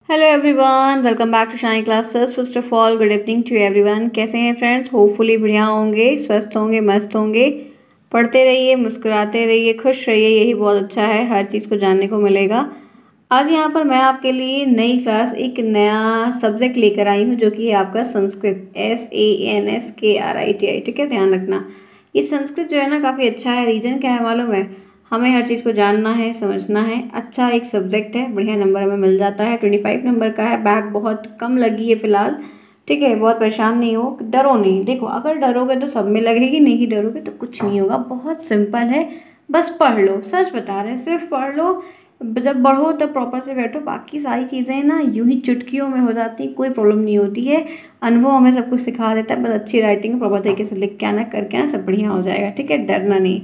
Hello everyone, welcome back to Shine Classes. First of all good evening to everyone. कैसे हैं friends? Hopefully बढ़िया होंगे, स्वस्थ होंगे, मस्त होंगे। पढ़ते रहिए, मुस्कुराते रहिए, खुश रहिए, यही बहुत अच्छा है। हर चीज़ को जानने को मिलेगा। आज यहाँ पर मैं आपके लिए नई क्लास, एक नया सब्जेक्ट लेकर आई हूँ जो कि है आपका संस्कृत। SANSKRIT। ठीक है, ध्यान रखना। ये संस्कृत जो है ना काफ़ी अच्छा है। रीज़न क्या है मालूम है? हमें हर चीज़ को जानना है, समझना है। अच्छा एक सब्जेक्ट है, बढ़िया नंबर हमें मिल जाता है। 25 नंबर का है। बैक बहुत कम लगी है फ़िलहाल। ठीक है, बहुत परेशान नहीं हो, डरो नहीं। देखो, अगर डरोगे तो सब में लगेगी, नहीं डरोगे तो कुछ नहीं होगा। बहुत सिंपल है, बस पढ़ लो। सच बता रहे हैं, सिर्फ पढ़ लो। जब बढ़ो तब प्रॉपर से बैठो। बाकी सारी चीज़ें ना यूं ही चुटकियों में हो जाती, कोई प्रॉब्लम नहीं होती है। अनुभव हमें सब कुछ सिखा देता है। बस अच्छी राइटिंग प्रॉपर तरीके से लिख के आना, करके आना, सब बढ़िया हो जाएगा। ठीक है, डरना नहीं।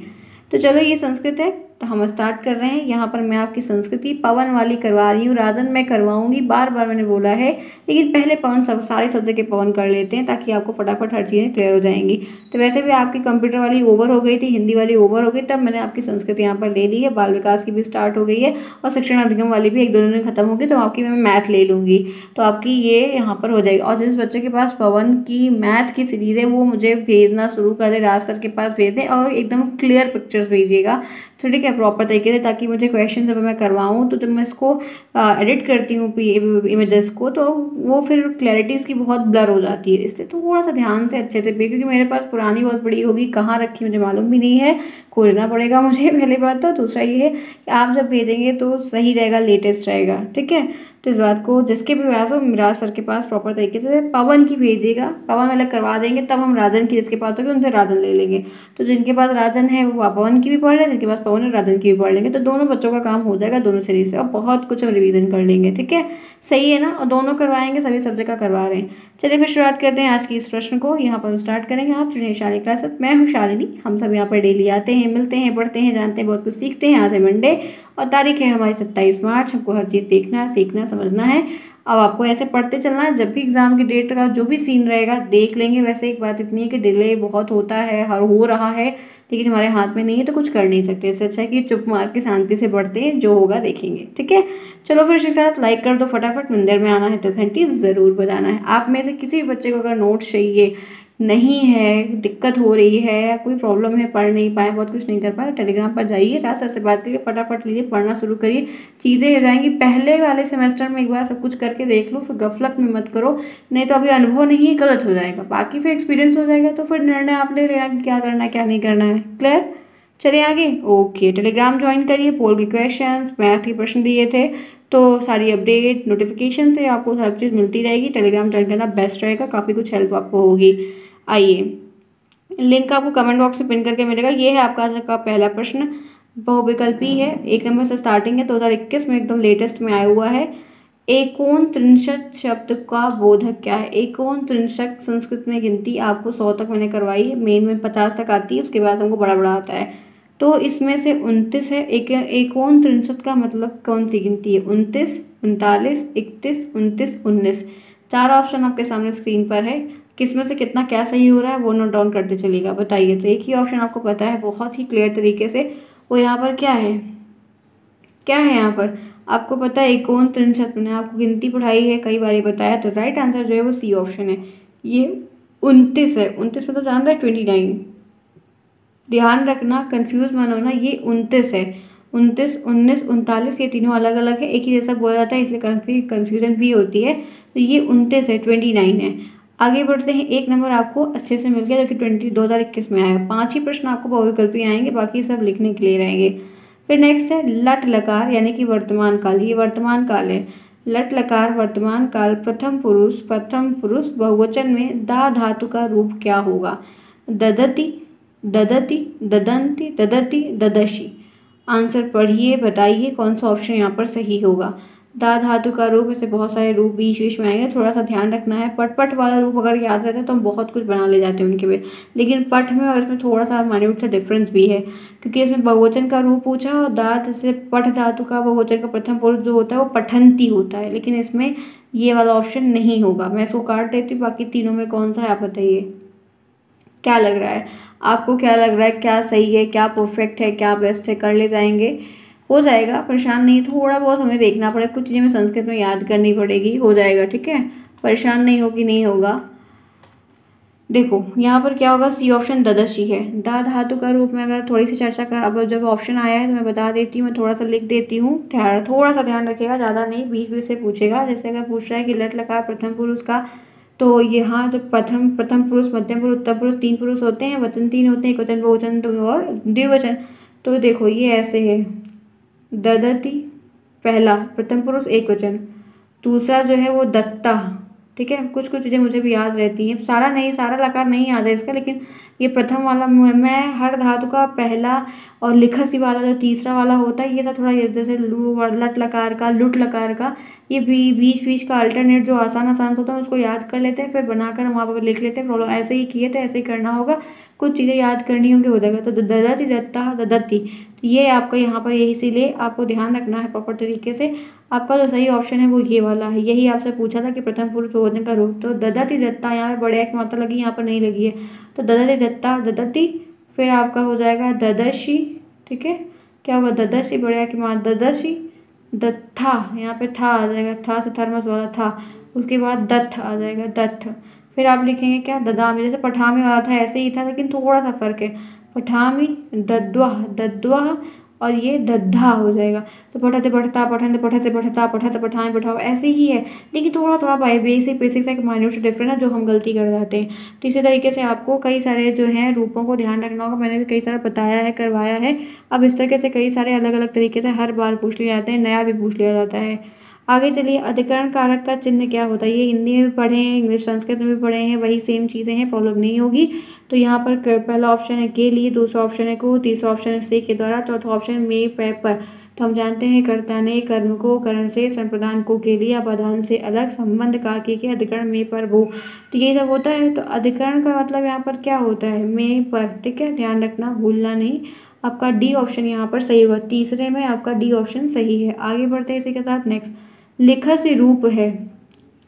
तो चलो, ये संस्कृत है तो हम स्टार्ट कर रहे हैं। यहाँ पर मैं आपकी संस्कृति पवन वाली करवा रही हूँ। राजन मैं करवाऊंगी, बार बार मैंने बोला है, लेकिन पहले पवन सब सारे सब्जेक्ट के पवन कर लेते हैं ताकि आपको फटाफट हर चीज़ें क्लियर हो जाएंगी। तो वैसे भी आपकी कंप्यूटर वाली ओवर हो गई थी, हिंदी वाली ओवर हो गई, तब मैंने आपकी संस्कृत यहाँ पर ले ली है। बाल विकास की भी स्टार्ट हो गई है और शिक्षण अधिगम वाली भी एक दो दिन में खत्म होगी, तो आपकी मैं मैथ ले लूँगी। तो आपकी ये यहाँ पर हो जाएगी। और जिस बच्चे के पास पवन की मैथ की सीरीज है वो मुझे भेजना शुरू कर दे, राज सर के पास भेज दें और एकदम क्लियर पिक्चर्स भेजिएगा। तो ठीक है, प्रॉपर तरीके से, ताकि मुझे क्वेश्चन जब मैं करवाऊँ तो जब मैं इसको एडिट करती हूँ इमेजेस को, तो वो फिर क्लैरिटी इसकी बहुत ब्लर हो जाती है। इसलिए थोड़ा सा ध्यान से अच्छे से क्योंकि मेरे पास पुरानी बहुत बड़ी होगी, कहाँ रखी मुझे मालूम भी नहीं है, खोजना पड़ेगा मुझे। पहली बात तो। दूसरा ये है कि आप जब भेजेंगे तो सही रहेगा, लेटेस्ट रहेगा। ठीक है, तो इस बात को जिसके भी पास हो, मिराज सर के पास प्रॉपर तरीके से पवन की भेजिएगा। पवन वाला करवा देंगे, तब हम राजन की जिसके पास होगी उनसे राजन ले लेंगे। तो जिनके पास राजन है वो पवन की भी पढ़ लें, जिनके पास पवन है राजन की भी पढ़ लेंगे। तो दोनों बच्चों का काम हो जाएगा दोनों सीरीज से, और बहुत कुछ हम रिवीजन कर लेंगे। ठीक है, सही है ना? और दोनों करवाएंगे, सभी सब्जेक्ट का करवा रहे हैं। चलिए फिर शुरुआत करते हैं आज की इस प्रश्न को। यहाँ पर हम स्टार्ट करेंगे। आप चुनिए शालिनी क्लासेस। मैं हूँ शालिनी। हम सब यहाँ पर डेली आते हैं, मिलते हैं, पढ़ते हैं, जानते हैं, बहुत कुछ सीखते हैं। आज है मंडे और तारीख है हमारी 27 मार्च। हमको हर चीज़ देखना, सीखना, समझना है। अब आपको ऐसे पढ़ते चलना है। जब भी एग्जाम की डेट का जो भी सीन रहेगा देख लेंगे। वैसे एक बात इतनी है कि डिले बहुत होता है, हर हो रहा है, लेकिन हमारे हाथ में नहीं है तो कुछ कर नहीं सकते। इससे अच्छा है कि चुप मार के शांति से पढ़ते हैं, जो होगा देखेंगे। ठीक है, चलो फिर इसके साथ लाइक कर दो फटाफट। मंदिर में आना है तो घंटी ज़रूर बजाना है। आप में से किसी भी बच्चे को अगर नोट्स चाहिए, नहीं है, दिक्कत हो रही है या कोई प्रॉब्लम है, पढ़ नहीं पाए, बहुत कुछ नहीं कर पाए, टेलीग्राम पर जाइए, राज सर से बात करिए, फटाफट लीजिए, पढ़ना शुरू करिए, चीज़ें हो जाएंगी। पहले वाले सेमेस्टर में एक बार सब कुछ करके देख लो, फिर गफलत में मत करो। नहीं तो अभी अनुभव नहीं है, गलत हो जाएगा। बाकी फिर एक्सपीरियंस हो जाएगा तो फिर निर्णय आप ले लेना कि क्या करना है क्या नहीं करना है। क्लियर? चलिए आगे। ओके, टेलीग्राम ज्वाइन करिए। पोल के क्वेश्चंस, मैथ के प्रश्न दिए थे, तो सारी अपडेट नोटिफिकेशन से आपको सब चीज़ मिलती रहेगी। टेलीग्राम ज्वाइन करना बेस्ट रहेगा, काफ़ी कुछ हेल्प आपको होगी। आइए, लिंक आपको कमेंट बॉक्स में पिन करके मिलेगा। ये है आपका आज का पहला प्रश्न, बहुविकल्पी है, 1 नंबर से स्टार्टिंग है, 2021 में एकदम लेटेस्ट में आया हुआ है। एकोन त्रिंशत शब्द का बोधक क्या है? एकोन त्रिंशत संस्कृत में गिनती आपको 100 तक मैंने करवाई है, मेन में 50 तक आती है, उसके बाद हमको बड़ा बड़ा आता है। तो इसमें से 29 है। एकोन त्रिंशत का मतलब कौन सी गिनती है? 29, 39, 31, 29, 19। 4 ऑप्शन आपके सामने स्क्रीन पर है। किसमें से कितना क्या सही हो रहा है वो नोट डाउन करते चलिएगा। बताइए। तो एक ही ऑप्शन आपको पता है बहुत ही क्लियर तरीके से, वो यहाँ पर क्या है? क्या है यहाँ पर? आपको पता है एकोन त्रिंशत, मैंने आपको गिनती पढ़ाई है, कई बार बताया। तो राइट आंसर जो है वो सी ऑप्शन है। ये 29 है। 29 में तो जान रहा है 29। ध्यान रखना, कंफ्यूज मत होना, ये 29 है। 29, 19, 39 ये तीनों अलग अलग है, एक ही जैसा बोला जाता है, इसलिए कन्फ्यूजन भी होती है। तो ये 29 है, 29 है। आगे बढ़ते हैं। 1 नंबर आपको अच्छे से मिल गया जो कि 2021 में आया। 5 ही प्रश्न आपको बहुविकल्पी आएंगे, बाकी सब लिखने के लिए रहेंगे। फिर नेक्स्ट है लट लकार यानी कि वर्तमान काल। ये वर्तमान काल है। लट लकार वर्तमान काल प्रथम पुरुष बहुवचन में दा धातु का रूप क्या होगा? ददति, ददति, ददंती, ददति, ददशी। आंसर पढ़िए, बताइए कौन सा ऑप्शन यहाँ पर सही होगा। दा धातु का रूप, ऐसे बहुत सारे रूप बीच बीच में आएंगे, थोड़ा सा ध्यान रखना है। पट वाला रूप अगर याद रहता है तो हम बहुत कुछ बना ले जाते हैं उनके में, लेकिन पट में और इसमें थोड़ा सा माइन्यूट सा डिफरेंस भी है, क्योंकि इसमें बहुवचन का रूप पूछा और दात से पठ धातु का बहुवचन का प्रथम पुरुष जो होता है वो पठंती होता है, लेकिन इसमें ये वाला ऑप्शन नहीं होगा। मैं इसको काट देती हूँ। बाकी तीनों में कौन सा है आप बताइए, क्या लग रहा है आपको? क्या लग रहा है, क्या सही है, क्या परफेक्ट है, क्या बेस्ट है? कर ले जाएंगे। हो जाएगा, परेशान नहीं, थोड़ा बहुत हमें देखना पड़ेगा, कुछ चीज़ें हमें संस्कृत में याद करनी पड़ेगी, हो जाएगा, ठीक है, परेशान नहीं होगी, नहीं होगा। देखो यहाँ पर क्या होगा, सी ऑप्शन ददशी है। दा धातु का रूप में अगर थोड़ी सी चर्चा कर, अब जब ऑप्शन आया है तो मैं बता देती हूँ, मैं थोड़ा सा लिख देती हूँ, थोड़ा सा ध्यान रखिएगा, ज़्यादा नहीं, बीच बीच से पूछेगा। जैसे अगर पूछ रहा है कि लट लकार प्रथम पुरुष का, तो यहाँ जो प्रथम पुरुष, मध्यम पुरुष, उत्तम पुरुष, 3 पुरुष होते हैं, वचन 3 होते हैं, एक वचन, बहुवचन और द्विवचन। तो देखो ये ऐसे है, ददति पहला प्रथम पुरुष एक वचन, दूसरा जो है वो दत्ता, ठीक है। कुछ कुछ चीज़ें मुझे भी याद रहती हैं, सारा नहीं, सारा लकार नहीं याद है इसका, लेकिन ये प्रथम वाला मैं हर धातु का पहला और लिखसी वाला जो तीसरा वाला होता है, ये सब थोड़ा जैसे लट लकार का, लुट लकार का, ये बीच बीच का अल्टरनेट जो आसान आसान होता है उसको याद कर लेते हैं, फिर बनाकर हम वहाँ पर लिख लेते हैं। प्रॉब्लम ऐसे ही किए थे, ऐसे ही करना होगा, कुछ चीज़ें याद करनी होंगी, हो जाएगा। तो ददति दत्ता ददति, तो ये आपका यहाँ पर यही, इसीलिए आपको ध्यान रखना है प्रॉपर तरीके से। आपका जो सही ऑप्शन है वो ये वाला है, यही आपसे पूछा था कि प्रथम पुरुष बहुवचन का रूप। तो ददति दत्ता, यहाँ पे बड़े की मात्रा लगी, यहाँ पर नहीं लगी है, तो ददति दत्ता ददति, फिर आपका हो जाएगा ददशी, ठीक है। क्या होगा, ददशी, बड़े की मात्रा ददशी, दत्था, यहाँ पे था आ जाएगा, था से थर्मस वाला था, उसके बाद दत्थ आ जाएगा, दत्थ। फिर आप लिखेंगे क्या, ददामी, जैसे पठामी वाला था ऐसे ही था, लेकिन थोड़ा सा फर्क है, पठामी, दद्वाह, दद्वाह, और ये दद्धा हो जाएगा। तो पठते पठता, पठन पठत से पठता, पठत पठाएं पठाओ, ऐसे ही है, लेकिन थोड़ा थोड़ा बेसिक सा एक माइन्यूट डिफरेंस है जो हम गलती कर जाते हैं। तो इसी तरीके से आपको कई सारे जो हैं रूपों को ध्यान रखना होगा, मैंने भी कई सारा बताया है, करवाया है। अब इस तरीके से कई सारे अलग अलग तरीके से हर बार पूछ लिए जाते हैं, नया भी पूछ लिया जाता है। आगे चलिए, अधिकरण कारक का चिन्ह क्या होता है, ये हिंदी में भी पढ़े हैं, इंग्लिश संस्कृत में भी पढ़े हैं, वही सेम चीज़ें हैं, प्रॉब्लम नहीं होगी। तो यहाँ पर पहला ऑप्शन है के लिए, दूसरा ऑप्शन है को, तीसरा ऑप्शन है से के द्वारा, चौथा ऑप्शन में पे पर। तो हम जानते हैं कर्ता ने कर्म को करण से, संप्रदान को के लिए, अपादान से अलग, संबंध का के अधिकरण में पर वो, तो ये सब होता है। तो अधिकरण का मतलब यहाँ पर क्या होता है, में पर, ठीक है, ध्यान रखना, भूलना नहीं। आपका डी ऑप्शन यहाँ पर सही होगा, तीसरे में आपका डी ऑप्शन सही है। आगे बढ़ते हैं इसी के साथ, नेक्स्ट लिखसी रूप है।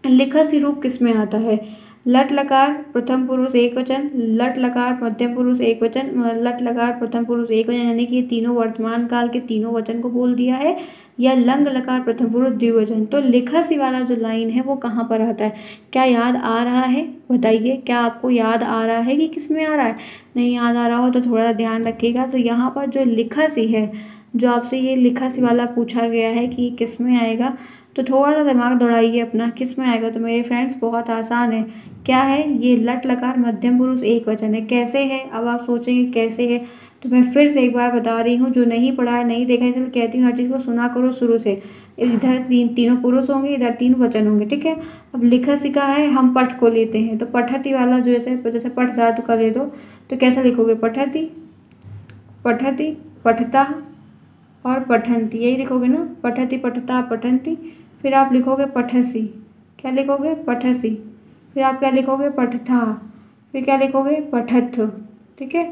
लिखसी रूप किस में आता है, लट लकार प्रथम पुरुष एक वचन, लट लकार मध्यम पुरुष एक वचन, लट लकार प्रथम पुरुष एक वचन, यानी कि तीनों वर्तमान काल के तीनों वचन को बोल दिया है, या लंग लकार प्रथम पुरुष द्विवचन। तो लिखसी वाला जो लाइन है वो कहाँ पर आता है, क्या याद आ रहा है, बताइए, क्या आपको याद आ रहा है कि किस में आ रहा है। नहीं याद आ रहा हो तो थोड़ा ध्यान रखिएगा। तो यहाँ पर जो लिखसी है, जो आपसे ये लिखसी वाला पूछा गया है कि किस में आएगा, तो थोड़ा सा दिमाग दौड़ाइए अपना, किस में आएगा। तो मेरे फ्रेंड्स बहुत आसान है, क्या है, ये लट लकार मध्यम पुरुष एक वचन है। कैसे है, अब आप सोचेंगे कैसे है, तो मैं फिर से एक बार बता रही हूँ, जो नहीं पढ़ा है, नहीं देखा है, इसलिए कहती हूँ हर चीज़ को सुना करो शुरू से। इधर तीनों पुरुष होंगे, इधर 3 वचन होंगे, ठीक है। अब लिखा सिखा है, हम पठ को लेते हैं, तो पठती वाला जो जैसे पठ धातु का ले दो, तो कैसा लिखोगे, पठती, पठती, पठता और पठंती, यही लिखोगे ना, पठती पठता पठंती। फिर आप लिखोगे पठसी, क्या लिखोगे, पठसी। फिर आप क्या लिखोगे, पठथा। फिर क्या लिखोगे, पठथ, ठीक है।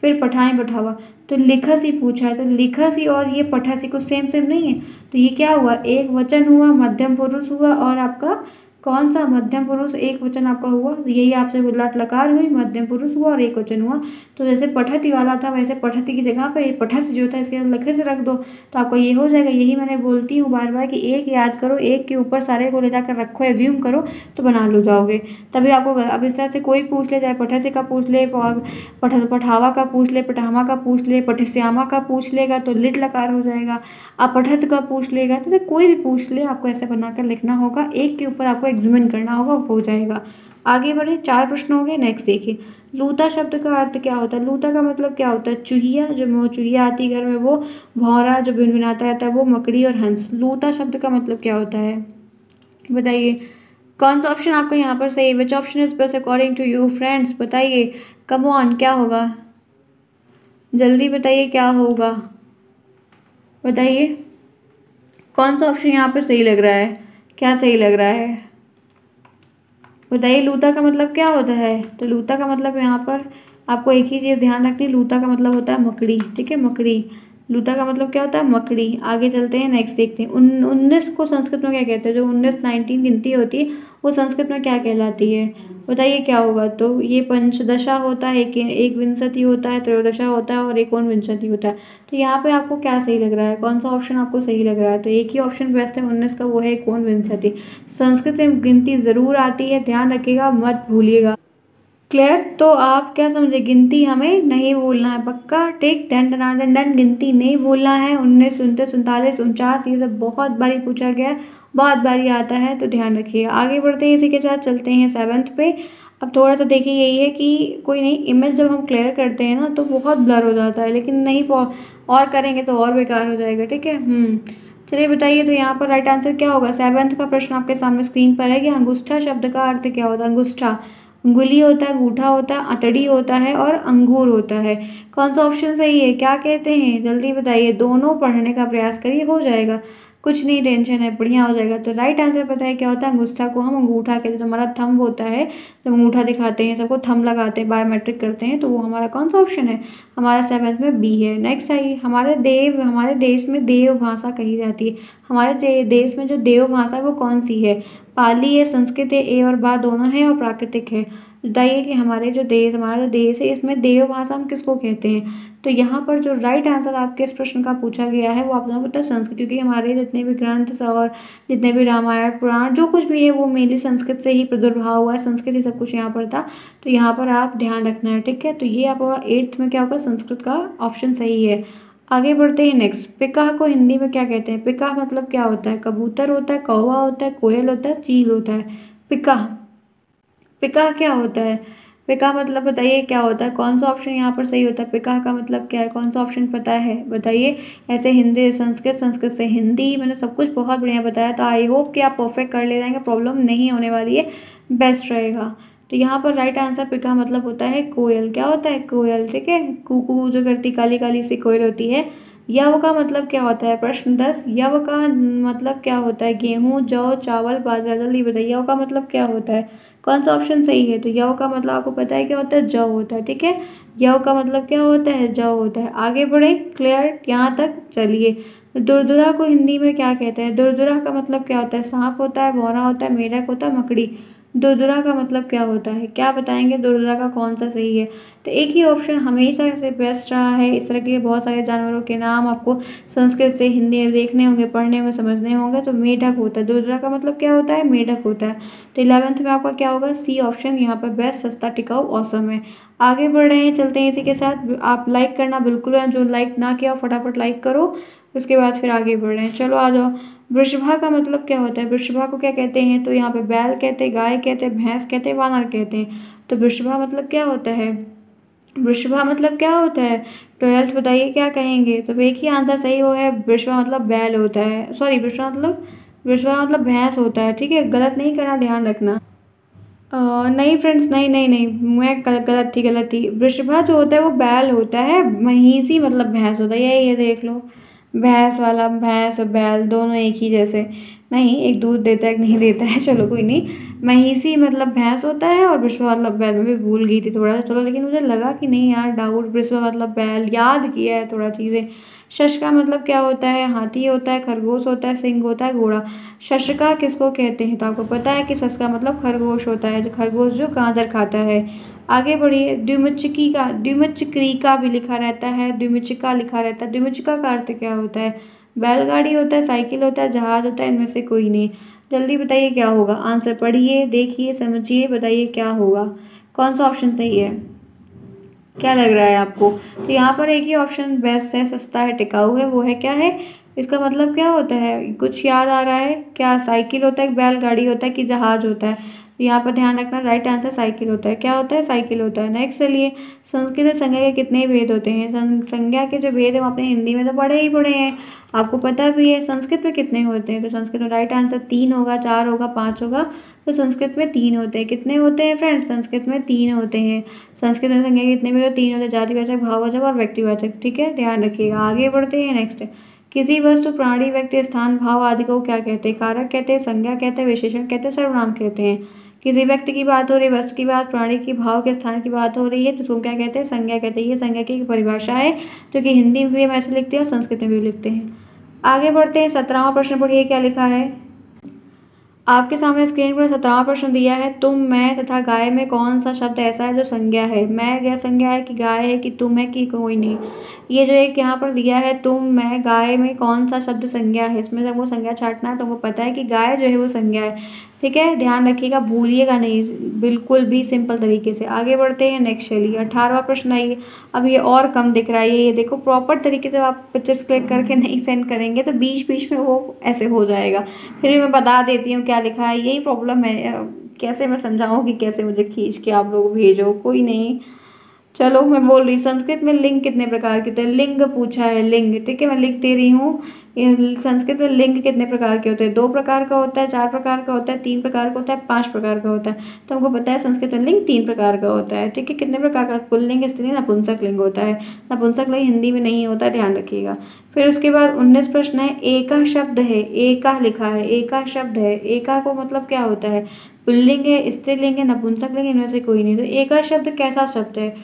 फिर पठाएं पठावा। तो लिखसी पूछा है, तो लिखसी और ये पठसी को सेम नहीं है। तो ये क्या हुआ, एक वचन हुआ, मध्यम पुरुष हुआ, और आपका कौन सा, मध्यम पुरुष एक वचन आपका हुआ। तो यही आपसे लट लकार हुई, मध्यम पुरुष हुआ और एक वचन हुआ। तो जैसे पठती वाला था, वैसे पठती की जगह पे पठस जो था इसके लिखे से रख दो, तो आपको ये हो जाएगा। यही मैंने बोलती हूँ बार बार कि एक याद करो, एक के ऊपर सारे को ले जाकर रखो, एज्यूम करो, तो बना लो जाओगे तभी आपको। अब इस तरह से कोई पूछ ले, चाहे पठसी का पूछ ले, पठावा का पूछ ले, पठामा का पूछ ले, पठश्यामा का पूछ लेगा तो लिट लकार हो जाएगा। आप पठत का पूछ लेगा, तो कोई भी पूछ ले, आपको ऐसे बनाकर लिखना होगा, एक के ऊपर आपको एग्जामिन करना होगा, हो जाएगा। आगे बढ़े, 4 प्रश्न हो गए। नेक्स्ट देखिए, लूता शब्द का अर्थ क्या होता है। लूता का मतलब क्या होता है, चूहिया, जो चूहिया आती है घर में वो, भौरा जो भिनभिनाता रहता है वो, मकड़ी और हंस। लूता शब्द का मतलब क्या होता है, बताइए। कौन सा ऑप्शन आपका यहाँ पर सही, which option is best according to you friends, बताइए, कम ऑन, क्या होगा, जल्दी बताइए क्या होगा, बताइए कौन सा ऑप्शन यहाँ पर सही लग रहा है, क्या सही लग रहा है, बताइए। लूता का मतलब क्या होता है, तो लूता का मतलब यहाँ पर आपको एक ही चीज़ ध्यान रखनी, लूता का मतलब होता है मकड़ी, ठीक है, मकड़ी। लूता का मतलब क्या होता है, मकड़ी। आगे चलते हैं, नेक्स्ट देखते हैं। 19 को संस्कृत में क्या कहते हैं, जो 19 गिनती होती है वो संस्कृत में क्या कहलाती है, बताइए क्या होगा। तो ये पंचदशा होता है, एक विंशति होता है, त्रयोदशा होता है और एकोनविंशति होता है। तो यहाँ पे आपको क्या सही लग रहा है, कौन सा ऑप्शन आपको सही लग रहा है। तो एक ही ऑप्शन बेस्ट है 19 का, वो है एकोनविंशति। संस्कृत में गिनती ज़रूर आती है, ध्यान रखिएगा, मत भूलिएगा। क्लियर। तो आप क्या समझे, गिनती हमें नहीं भूलना है, पक्का। टिक, डन डन डन डन, गिनती नहीं भूलना है। 19, 29, 39, 49 ये सब बहुत बारी पूछा गया है, बहुत बारी आता है, तो ध्यान रखिए। आगे बढ़ते हैं, इसी के साथ चलते हैं 7th पे। अब थोड़ा सा देखिए, यही है कि कोई नहीं, इमेज जब हम क्लियर करते हैं ना तो बहुत ब्लर हो जाता है, लेकिन नहीं और करेंगे तो और बेकार हो जाएगा, ठीक है। चलिए बताइए, तो यहाँ पर राइट आंसर क्या होगा। 7th का प्रश्न आपके सामने स्क्रीन पर है कि अंगुष्ठा शब्द का अर्थ क्या होता है। अंगुष्ठा, अंगुली होता है, अंगूठा होता है, अतड़ी होता है और अंगूर होता है। कौन सा ऑप्शन सही है, क्या कहते हैं, जल्दी बताइए। दोनों पढ़ने का प्रयास करिए, हो जाएगा, कुछ नहीं टेंशन है, बढ़िया हो जाएगा। तो राइट आंसर पता है क्या होता है। अंगुष्ठा को हम अंगूठा कहते हैं, तो हमारा थंब होता है, जब अंगूठा दिखाते हैं सबको थंब लगाते हैं, बायोमेट्रिक करते हैं, तो वो हमारा कौन सा ऑप्शन है, हमारा 7th में बी है। नेक्स्ट आइए, हमारे देश में देव भाषा कही जाती है। हमारे देश में जो देव भाषा है वो कौन सी है। पाली है, संस्कृत है, ए और बा दोनों है और प्राकृतिक है। बताइए कि हमारा जो देश है इसमें देव भाषा हम किसको कहते हैं। तो यहाँ पर जो राइट आंसर आपके इस प्रश्न का पूछा गया है वो आप लोगों को पता है संस्कृत, क्योंकि हमारे जितने भी ग्रंथ और जितने भी रामायण पुराण जो कुछ भी है वो मेनली संस्कृत से ही प्रादुर्भाव हुआ है, संस्कृत ही सब कुछ यहाँ पर था। तो यहाँ पर आप ध्यान रखना है, ठीक है। तो ये आपका 8th में क्या होगा, संस्कृत का ऑप्शन सही है। आगे बढ़ते हैं नेक्स्ट। पिकाह को हिंदी में क्या कहते हैं। पिकाह मतलब क्या होता है, कबूतर होता है, कौवा होता है, कोयल होता है, चील होता है। पिकाह, पिकाह क्या होता है। पिकाह मतलब बताइए क्या होता है, कौन सा ऑप्शन यहाँ पर सही होता है। पिकाह का मतलब क्या है, कौन सा ऑप्शन पता है बताइए। ऐसे हिंदी संस्कृत, संस्कृत से हिंदी, मैंने सब कुछ बहुत बढ़िया बताया। तो आई होप कि आप परफेक्ट कर ले जाएंगे, प्रॉब्लम नहीं होने वाली है, बेस्ट रहेगा। तो यहाँ पर राइट आंसर पिकाह मतलब होता है कोयल। क्या होता है, कोयल, ठीक है। कू जो करती काली काली सी कोयल होती है। यव का मतलब क्या होता है, प्रश्न 10। यव का मतलब क्या होता है, गेहूँ, जौ, चावल, बाजरा। जल्दी बताइए यव का मतलब क्या होता है, कौन सा ऑप्शन सही है। तो यव का मतलब आपको पता है क्या होता है, जौ होता है, ठीक है। यव का मतलब क्या होता है, जौ होता है। आगे बढ़े, क्लियर यहाँ तक। चलिए, दुरदुरा को हिंदी में क्या कहते हैं। दुरदुरा का मतलब क्या होता है, सांप होता है, भौरा होता है, मेढक होता है, मकड़ी। दुरदुरा का मतलब क्या होता है, क्या बताएंगे दुरदुरा का कौन सा सही है। तो एक ही ऑप्शन हमेशा से बेस्ट रहा है। इस तरह के बहुत सारे जानवरों के नाम आपको संस्कृत से हिंदी में देखने होंगे, पढ़ने होंगे, समझने होंगे। तो मेढक होता है, दुरदुरा का मतलब क्या होता है, मेढक होता है। तो 11th में आपका क्या होगा, सी ऑप्शन यहाँ पर बेस्ट, सस्ता, टिकाऊ, औसम है। आगे बढ़ रहे हैं, चलते हैं इसी के साथ। आप लाइक करना बिल्कुल है, जो लाइक ना किया फटाफट लाइक करो, उसके बाद फिर आगे बढ़ रहे हैं। चलो आ जाओ। वृषभा का मतलब क्या होता है। वृषभा को क्या कहते हैं, तो यहाँ पे बैल कहते हैं, गाय कहते हैं, भैंस कहते हैं, वानर कहते हैं। तो वृषभा मतलब क्या होता है, वृषभा मतलब क्या होता है। 12th बताइए क्या कहेंगे। तो एक ही आंसर सही वो है, वृषभा मतलब बैल होता है, सॉरी वृषभा मतलब भैंस होता है, ठीक है। गलत नहीं करना, ध्यान रखना। नहीं फ्रेंड्स, नहीं नहीं नहीं, मैं गलत थी। वृषभा जो होता है वो बैल होता है, महिषी मतलब भैंस होता है। ये देख लो, भैंस वाला, भैंस और बैल दोनों एक ही जैसे नहीं, एक दूध देता है एक नहीं देता है, चलो कोई नहीं। महिषी मतलब भैंस होता है और वृषभा मतलब बैल। मैं भी भूल गई थी थोड़ा सा, चलो, लेकिन मुझे लगा कि नहीं यार डाउट, वृषभा मतलब बैल, याद किया है थोड़ा चीज़ें। शश का मतलब क्या होता है, हाथी होता है, खरगोश होता है, सिंह होता है, घोड़ा। शशका किसको कहते हैं, तो आपको पता है कि सस का मतलब खरगोश होता है, जो खरगोश जो गाजर खाता है। आगे बढ़िए, द्विमचक्रिका भी लिखा रहता है, द्विमचिका लिखा रहता है। द्विमचिका का अर्थ क्या होता है, बैलगाड़ी होता है, साइकिल होता है, जहाज होता है, इनमें से कोई नहीं। जल्दी बताइए क्या होगा, आंसर पढ़िए, देखिए, समझिए, बताइए क्या होगा, कौन सा ऑप्शन सही है, क्या लग रहा है आपको। तो यहाँ पर एक ही ऑप्शन बेस्ट है, सस्ता है, टिकाऊ है, वो है क्या है, इसका मतलब क्या होता है, कुछ याद आ रहा है क्या। साइकिल होता है, बैलगाड़ी होता है कि जहाज होता है। तो यहाँ पर ध्यान रखना, राइट आंसर साइकिल होता है। क्या होता है, साइकिल होता है। नेक्स्ट चलिए, संस्कृत और संज्ञा के कितने भेद होते हैं। संज्ञा के जो भेद है वो आपने हिंदी में तो पढ़े हैं, आपको पता भी है। संस्कृत में कितने होते हैं, तो संस्कृत में राइट आंसर 3 होगा, 4 होगा, 5 होगा। तो संस्कृत में 3 होते हैं। कितने होते हैं फ्रेंड्स, संस्कृत में 3 होते हैं। संस्कृत में संज्ञा कितने भेद, 3 होते हैं, जातिवाचक, भाववाचक और व्यक्तिवाचक, ठीक है, ध्यान रखिएगा। आगे बढ़ते हैं नेक्स्ट। किसी वस्तु, प्राणी, व्यक्ति, स्थान, भाव आदि को क्या कहते हैं। कारक कहते हैं, संज्ञा कहते हैं, विशेषण कहते हैं, सर्वनाम कहते हैं। किसी व्यक्ति की बात हो रही है, वस्तु की बात, प्राणी की, भाव के, स्थान की बात हो रही है, तो उसको क्या कहते हैं, संज्ञा कहते हैं। ये संज्ञा की एक परिभाषा है, जो कि हिंदी में भी हम ऐसे लिखते हैं और संस्कृत में भी लिखते हैं। आगे बढ़ते हैं, 17वां प्रश्न पढ़िए क्या लिखा है। आपके सामने स्क्रीन पर 17वां प्रश्न दिया है, तुम, मैं तथा गाय में कौन सा शब्द ऐसा है जो संज्ञा है। मैं क्या संज्ञा है कि गाय है कि तुम है कि कोई नहीं। ये जो एक यहाँ पर दिया है तुम, मैं, गाय में कौन सा शब्द संज्ञा है, इसमें से हमको संज्ञा छांटना है। तो हमको पता है कि गाय जो है वो संज्ञा है। ठीक है, ध्यान रखिएगा, भूलिएगा नहीं, बिल्कुल भी सिंपल तरीके से। आगे बढ़ते हैं नेक्स्ट, चलिए 18वां प्रश्न आइए। अब ये और कम दिख रहा है, ये देखो प्रॉपर तरीके से आप पिक्चर्स क्लिक करके नहीं सेंड करेंगे तो बीच बीच में वो ऐसे हो जाएगा। फिर भी मैं बता देती हूँ क्या लिखा है, यही प्रॉब्लम है। कैसे मैं समझाऊँ कि कैसे मुझे खींच के आप लोग भेजो, कोई नहीं। चलो मैं बोल रही, संस्कृत में लिंग कितने प्रकार के होते हैं। लिंग पूछा है, लिंग, ठीक है, मैं लिख दे रही हूँ। ये संस्कृत में लिंग कितने प्रकार के होते हैं। 2 प्रकार का होता है, 4 प्रकार का होता है, 3 प्रकार का होता है, 5 प्रकार का होता है। तो हमको पता है संस्कृत में लिंग 3 प्रकार का होता है। ठीक है, कितने प्रकार का, पुल्लिंग, स्त्रीलिंग, नपुंसक लिंग होता है। नपुंसक लिंग हिंदी में नहीं होता, ध्यान रखिएगा। फिर उसके बाद 19 प्रश्न है, एका शब्द है, एका लिखा है, एका शब्द है, एका को मतलब क्या होता है। पुल्लिंग है, स्त्रीलिंग है, नपुंसक लिंग, इनमें से कोई नहीं। तो एका शब्द कैसा शब्द है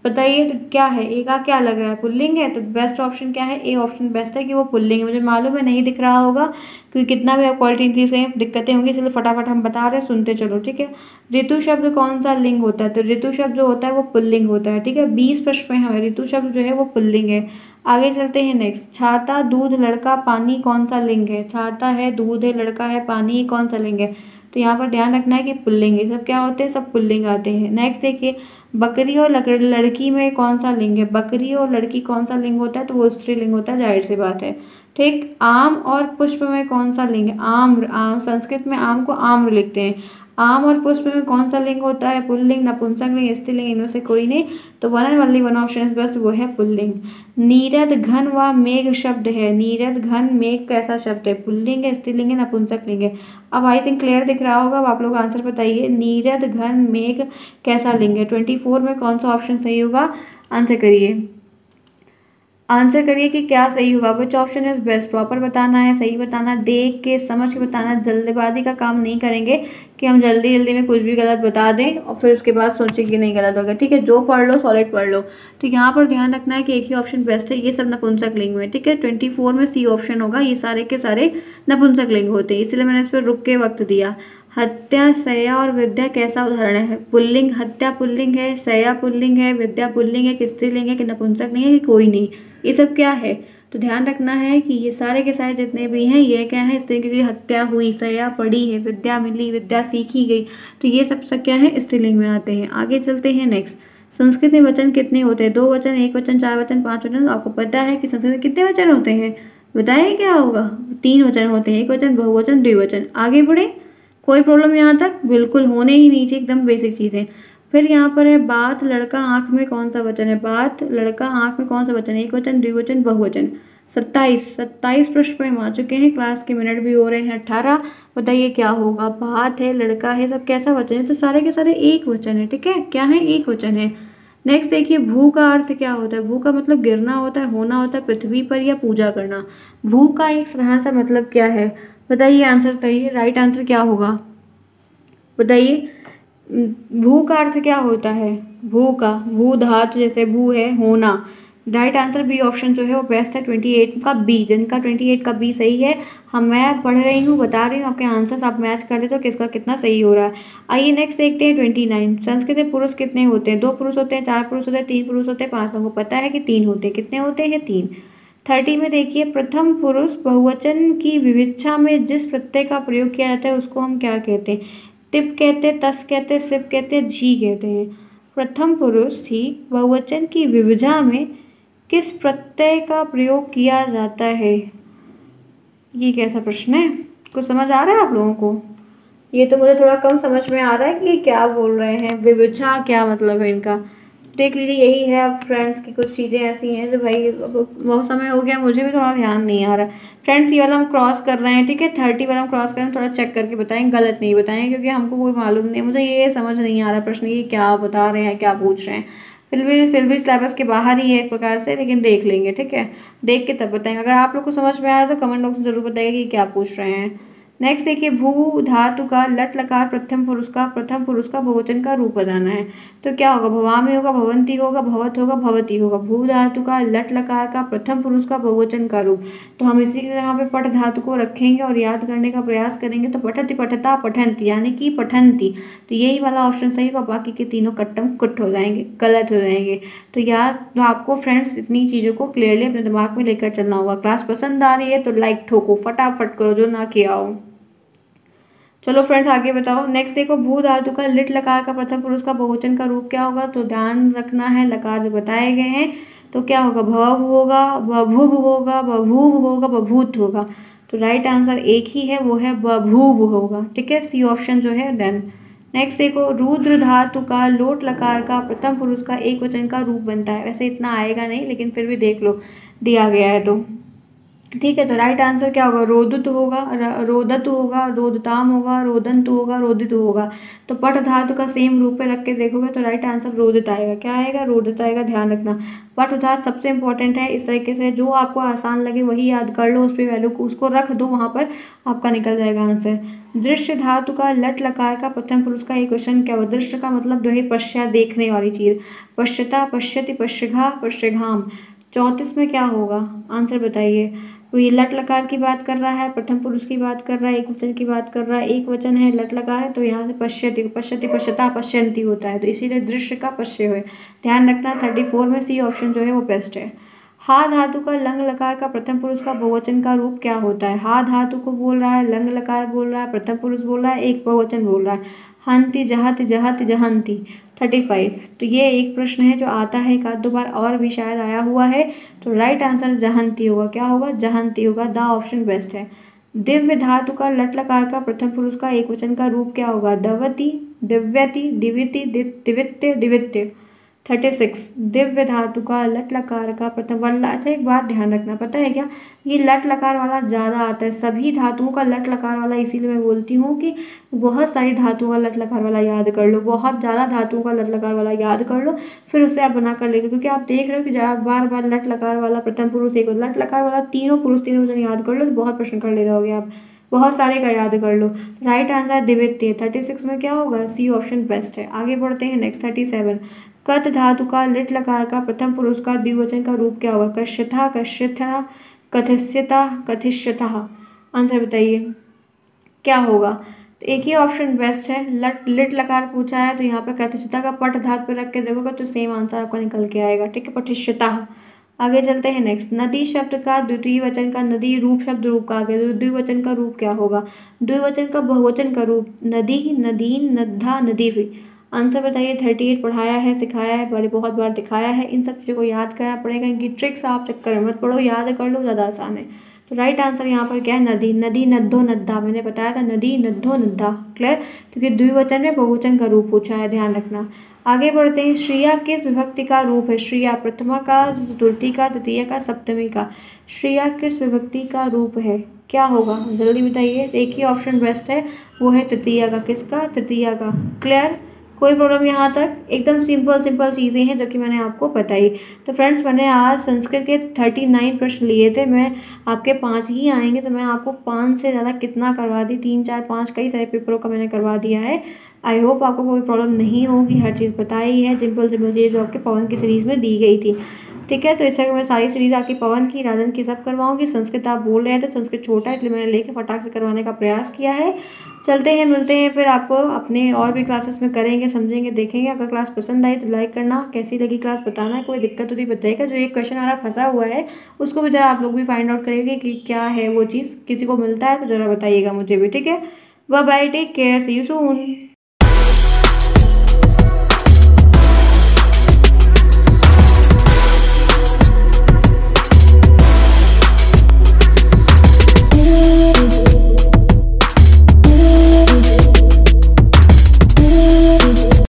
बताइए, तो क्या है, एका क्या लग रहा है, पुल्लिंग है। तो बेस्ट ऑप्शन क्या है, ए ऑप्शन बेस्ट है कि वो पुल्लिंग है। मुझे मालूम है नहीं दिख रहा होगा, क्योंकि कितना भी आप क्वालिटी इंक्रीज करें दिक्कतें होंगी, इसलिए फटाफट हम बता रहे हैं, सुनते चलो। ठीक है, ऋतु शब्द कौन सा लिंग होता है। तो ऋतु शब्द जो होता है वो पुल्लिंग होता है। ठीक है, 20 प्रश्न में हमें ऋतु शब्द जो है वो पुल्लिंग है। आगे चलते हैं नेक्स्ट, छाता, दूध, लड़का, पानी कौन सा लिंग है। छाता है, दूध है, लड़का है, पानी कौन सा लिंग है। तो यहाँ पर ध्यान रखना है कि पुल्लिंग है, सब क्या होते हैं, सब पुल्लिंग आते हैं। नेक्स्ट देखिए, बकरी और लड़की में कौन सा लिंग है। बकरी और लड़की कौन सा लिंग होता है, तो वो स्त्रीलिंग होता है, जाहिर सी बात है। ठीक, आम और पुष्प में कौन सा लिंग है। आम्र, आम, संस्कृत में आम को आम्र लिखते हैं। आम और पुष्प में कौन सा लिंग होता है, पुल्लिंग, नपुंसक लिंग, स्त्रीलिंग, इनमें से कोई नहीं। तो one and only one option is best, वो है पुल्लिंग। नीरद, घन व मेघ शब्द है। नीरद, घन, मेघ कैसा शब्द है, पुल्लिंग है, स्त्रीलिंग है, नपुंसक लिंग है। अब आई थिंक क्लियर दिख रहा होगा, अब आप लोग आंसर बताइए, नीरद, घन, मेघ कैसा लिंग है। 24 में कौन सा ऑप्शन सही होगा, आंसर करिए। आंसर करिए कि क्या सही होगा, विच ऑप्शन इज बेस्ट। प्रॉपर बताना है, सही बताना, देख के समझ के बताना, जल्दबाजी का काम नहीं करेंगे कि हम जल्दी जल्दी में कुछ भी गलत बता दें और फिर उसके बाद सोचें कि नहीं गलत हो गया। ठीक है, जो पढ़ लो सॉलिड पढ़ लो। तो यहाँ पर ध्यान रखना है कि एक ही ऑप्शन बेस्ट है, ये सब नपुंसक लिंग में। ठीक है, 24 में सी ऑप्शन होगा, ये सारे के सारे नपुंसक लिंग होते हैं, इसलिए मैंने इस पर रुक के वक्त दिया। हत्या, सया और विद्या कैसा उदाहरण है। पुल्लिंग, हत्या पुल्लिंग है, सया पुल्लिंग है, विद्या पुल्लिंग है, कि स्त्रीलिंग है, कि नपुंसक नहीं है, कि कोई नहीं। ये सब क्या है, तो ध्यान रखना है कि ये सारे के सारे जितने भी हैं ये क्या है, स्त्री, क्योंकि हत्या हुई, सया पढ़ी है, विद्या मिली, विद्या सीखी गई, तो ये सब क्या है, स्त्रीलिंग में आते हैं। आगे चलते हैं नेक्स्ट, संस्कृत में वचन कितने होते हैं। 2 वचन, 1 वचन, 4 वचन, 5 वचन। तो आपको पता है कि संस्कृत में कितने वचन होते हैं, बताएं क्या होगा। 3 वचन होते हैं, 1 वचन, बहुवचन, द्विवचन। आगे बढ़े, कोई प्रॉब्लम यहाँ तक, बिल्कुल होने ही नीचे, एकदम बेसिक चीज़ें। फिर यहाँ पर है बात, लड़का, आँख में कौन सा वचन है। बात, लड़का, आँख में कौन सा वचन है, 1 वचन, द्विवचन, बहुवचन। 27 पृष्ठ पे हम आ चुके हैं, क्लास के मिनट भी हो रहे हैं 18। बताइए क्या होगा, बात है, लड़का है, सब कैसा वचन है, तो सारे के सारे एक वचन है। ठीक है, क्या है, एक वचन है। नेक्स्ट देखिए, भू का अर्थ क्या होता है। भू का मतलब गिरना होता है, होना होता है, पृथ्वी पर या पूजा करना। भू का एक साधारण सा मतलब क्या है, बताइए, आंसर बताइए, राइट आंसर क्या होगा बताइए। भू का अर्थ क्या होता है, भू का, भू धातु, जैसे भू है, होना। राइट आंसर बी ऑप्शन जो है वो बेस्ट है, 28 का बी, जिनका 28 का बी सही है। मैं पढ़ रही हूँ, बता रही हूँ, आपके आंसर्स आप मैच कर दे तो किसका कितना सही हो रहा है। आइए नेक्स्ट देखते हैं 29, संस्कृत में पुरुष कितने होते हैं। 2 पुरुष होते हैं, 4 पुरुष होते हैं, 3 पुरुष होते हैं, 5 लोगों को पता है कि 3 होते हैं। कितने होते हैं, 3। 30 में देखिए, प्रथम पुरुष बहुवचन की विवक्षा में जिस प्रत्यय का प्रयोग किया जाता है उसको हम क्या कहते हैं। तिप कहते हैं, तस कहते हैं, सिप कहते हैं, झी कहते हैं। प्रथम पुरुष थी बहुवचन की विवक्षा में किस प्रत्यय का प्रयोग किया जाता है। ये कैसा प्रश्न है, कुछ समझ आ रहा है आप लोगों को। ये तो मुझे थोड़ा कम समझ में आ रहा है कि ये क्या बोल रहे हैं, विवक्षा क्या मतलब है इनका। देख लीजिए, यही है अब फ्रेंड्स की कुछ चीज़ें ऐसी हैं जो भाई बहुत समय हो गया, मुझे भी थोड़ा ध्यान नहीं आ रहा फ्रेंड्स। ये वाला हम क्रॉस कर रहे हैं, ठीक है, 30 वाला हम क्रॉस कर रहे हैं, थोड़ा चेक करके बताएं, गलत नहीं बताएं, क्योंकि हमको कोई मालूम नहीं, मुझे ये समझ नहीं आ रहा प्रश्न ये क्या बता रहे हैं, क्या पूछ रहे हैं। फिर भी सिलेबस के बाहर ही है एक प्रकार से, लेकिन देख लेंगे, ठीक है, देख के तब बताएंगे। अगर आप लोग को समझ में आया तो कमेंट बॉक्स में जरूर बताइए कि क्या पूछ रहे हैं। नेक्स्ट देखिए, भू धातु का लट लकार प्रथम पुरुष का बहुवचन का रूप बताना है। तो क्या होगा, भवामी होगा, भवंती होगा, भवत होगा, भवती होगा। भू धातु का लट लकार का प्रथम पुरुष का बहुवचन का रूप, तो हम इसी यहाँ पे पठ धातु को रखेंगे और याद करने का प्रयास करेंगे। तो पठति पठता पठंती यानी कि पठंती, तो यही वाला ऑप्शन सही होगा, बाकी के तीनों कट्टम कुट हो जाएंगे, गलत हो जाएंगे। तो यार, तो आपको फ्रेंड्स इतनी चीज़ों को क्लियरली अपने दिमाग में लेकर चलना होगा। क्लास पसंद आ रही है तो लाइक ठोको, फटाफट करो जो ना किया हो। चलो फ्रेंड्स आगे बताओ। नेक्स्ट देखो, भू धातु का लिट लकार का प्रथम पुरुष का बहुवचन का रूप क्या होगा। तो ध्यान रखना है, लकार जो बताए गए हैं, तो क्या होगा, भव होगा, बभुव होगा, बभूव होगा, बभूत होगा। तो राइट आंसर एक ही है, वो है बभूव होगा। ठीक है, सी ऑप्शन जो है डन। नेक्स्ट देखो, रुद्र धातु का लोट लकार का प्रथम पुरुष का एक वचन का रूप बनता है। वैसे इतना आएगा नहीं, लेकिन फिर भी देख लो, दिया गया है तो ठीक है। तो राइट आंसर क्या होगा, रोदुत होगा, रोदत होगा, रोदताम होगा, रोदंत होगा, रोदित होगा। तो पठ धातु का सेम रूप पे रख के देखोगे तो राइट आंसर रोदित आएगा। क्या आएगा, रोदित आएगा, ध्यान रखना। पठ धातु सबसे इंपॉर्टेंट है। इस तरीके से जो आपको आसान लगे वही याद कर लो, उस पर वैल्यू को उसको रख दो, वहाँ पर आपका निकल जाएगा आंसर। दृश्य धातु का लट लकार का प्रथम पुरुष का एक क्वेश्चन क्या हुआ। दृश्य का मतलब जो है पश्चात, देखने वाली चीज़। पश्यता, पश्यति, पश्यघा, पश्यघाम। 34 में क्या होगा, आंसर बताइए। तो ये लट लकार की बात कर रहा है, प्रथम पुरुष की बात कर रहा है, एक वचन की बात कर रहा है। एक वचन है, लट लकार है, तो यहाँ से पश्यति, पश्यति, पश्यता, पश्यंती होता है, तो इसीलिए दृश्य का पश्य है। ध्यान रखना, 34 में सी ऑप्शन जो है वो बेस्ट है। हा धातु का लंग लकार का प्रथम पुरुष का बहुवचन का रूप क्या होता है। हा धातु को बोल रहा है, लंग लकार बोल रहा है, प्रथम पुरुष बोल रहा है, एक बहुवचन बोल रहा है। हंति, जहत, जहत, जहंती। 35। तो ये एक प्रश्न है जो आता है एक आध दो बार और भी शायद आया हुआ है। तो राइट आंसर जहंती होगा। क्या होगा, जहंती होगा। द ऑप्शन बेस्ट है। दिव्य धातु का लट लकार का प्रथम पुरुष का एक वचन का रूप क्या होगा। दवती, दिव्यति, दिविति, दिवित्य, दिवित्य। 36। दिव्य धातु का लट लकार का प्रथम वल्ला। अच्छा, एक बात ध्यान रखना, पता है क्या, ये लट लकार वाला ज़्यादा आता है, सभी धातुओं का लट लकार वाला। इसीलिए मैं बोलती हूँ कि बहुत सारी धातुओं का लट लकार वाला याद कर लो, बहुत ज़्यादा धातुओं का लट लकार वाला याद कर लो, फिर उससे आप बना कर लेंगे। क्योंकि आप देख रहे हो कि बार बार लट लकार वाला, प्रथम पुरुष, एक लट लकार वाला, तीनों पुरुष तीनों वचन याद कर लो तो बहुत प्रश्न कर ले जाओगे आप, बहुत सारे का याद कर लो। Right answer दिव्यत्य। 36 में क्या होगा, सी ऑप्शन बेस्ट है। आगे बढ़ते हैं नेक्स्ट। 37। कत धातु का लिट लकार का प्रथम पुरुष का द्विवचन का रूप क्या होगा। कश्यथा, कश्यथा, कथस्यता, कथिष्यतः। आंसर बताइए क्या होगा। तो एक ही ऑप्शन बेस्ट है, लिट लकार पूछा है तो यहाँ पे कथिष्यता का पट धातु पे रख के देखोगे तो सेम आंसर आपका निकल के आएगा। ठीक है, पठिष्यतः। आगे चलते हैं नेक्स्ट। नदी शब्द का द्वितीय वचन का, नदी रूप शब्द रूप का आगे द्विवचन का रूप क्या होगा। द्विवचन का बहुवचन का रूप, नदी, नदीन, नद्धा, नदी हुई। आंसर बताइए। 38 पढ़ाया है, सिखाया है, बड़े बहुत बार दिखाया है। इन सब चीज़ों को याद करना पड़ेगा, इनकी ट्रिक्स आप चक्कर में मत पढ़ो, याद कर लो, ज़्यादा आसान है। तो राइट आंसर यहाँ पर क्या है, नदी, नदी, नद्धो, नद्धा। मैंने बताया था नदी, नद्धो, नद्धा। क्लियर, क्योंकि द्विवचन में बहुवचन का रूप पूछा है, ध्यान रखना। आगे बढ़ते हैं। श्रिया किस विभक्ति का रूप है। श्रिया प्रथमा का, चतुर्थी का, तृतीय का, सप्तमी का। श्रिया किस विभक्ति का रूप है, क्या होगा, जल्दी बताइए। एक ही ऑप्शन बेस्ट है, वो है तृतीया का। किसका, तृतीया का। क्लियर, कोई प्रॉब्लम यहाँ तक। एकदम सिंपल सिंपल चीज़ें हैं जो कि मैंने आपको बताई। तो फ्रेंड्स, मैंने आज संस्कृत के 39 प्रश्न लिए थे, मैं आपके 5 ही आएंगे तो मैं आपको 5 से ज़्यादा कितना करवा दी, 3 4 5 कई सारे पेपरों का मैंने करवा दिया है। आई होप आपको कोई प्रॉब्लम नहीं होगी, हर चीज़ बताई है, सिंपल सिंपल चीज़ें जो आपके पवन की सीरीज़ में दी गई थी। ठीक है, तो इससे मैं सारी सीरीज़ आपकी पवन की, राजन की सब करवाऊंगी। संस्कृत आप बोल रहे थे, संस्कृत छोटा है इसलिए मैंने लेके फटाक से करवाने का प्रयास किया है। चलते हैं, मिलते हैं फिर आपको अपने और भी क्लासेस में, करेंगे, समझेंगे, देखेंगे। अगर क्लास पसंद आई तो लाइक करना, कैसी लगी क्लास बताना, कोई दिक्कत होती बताइएगा। जो एक क्वेश्चन हमारा फंसा हुआ है उसको भी ज़रा आप लोग भी फाइंड आउट करेंगे कि क्या है वो चीज़, किसी को मिलता है तो ज़रा बताइएगा मुझे भी। ठीक है, bye bye, take care, see you soon.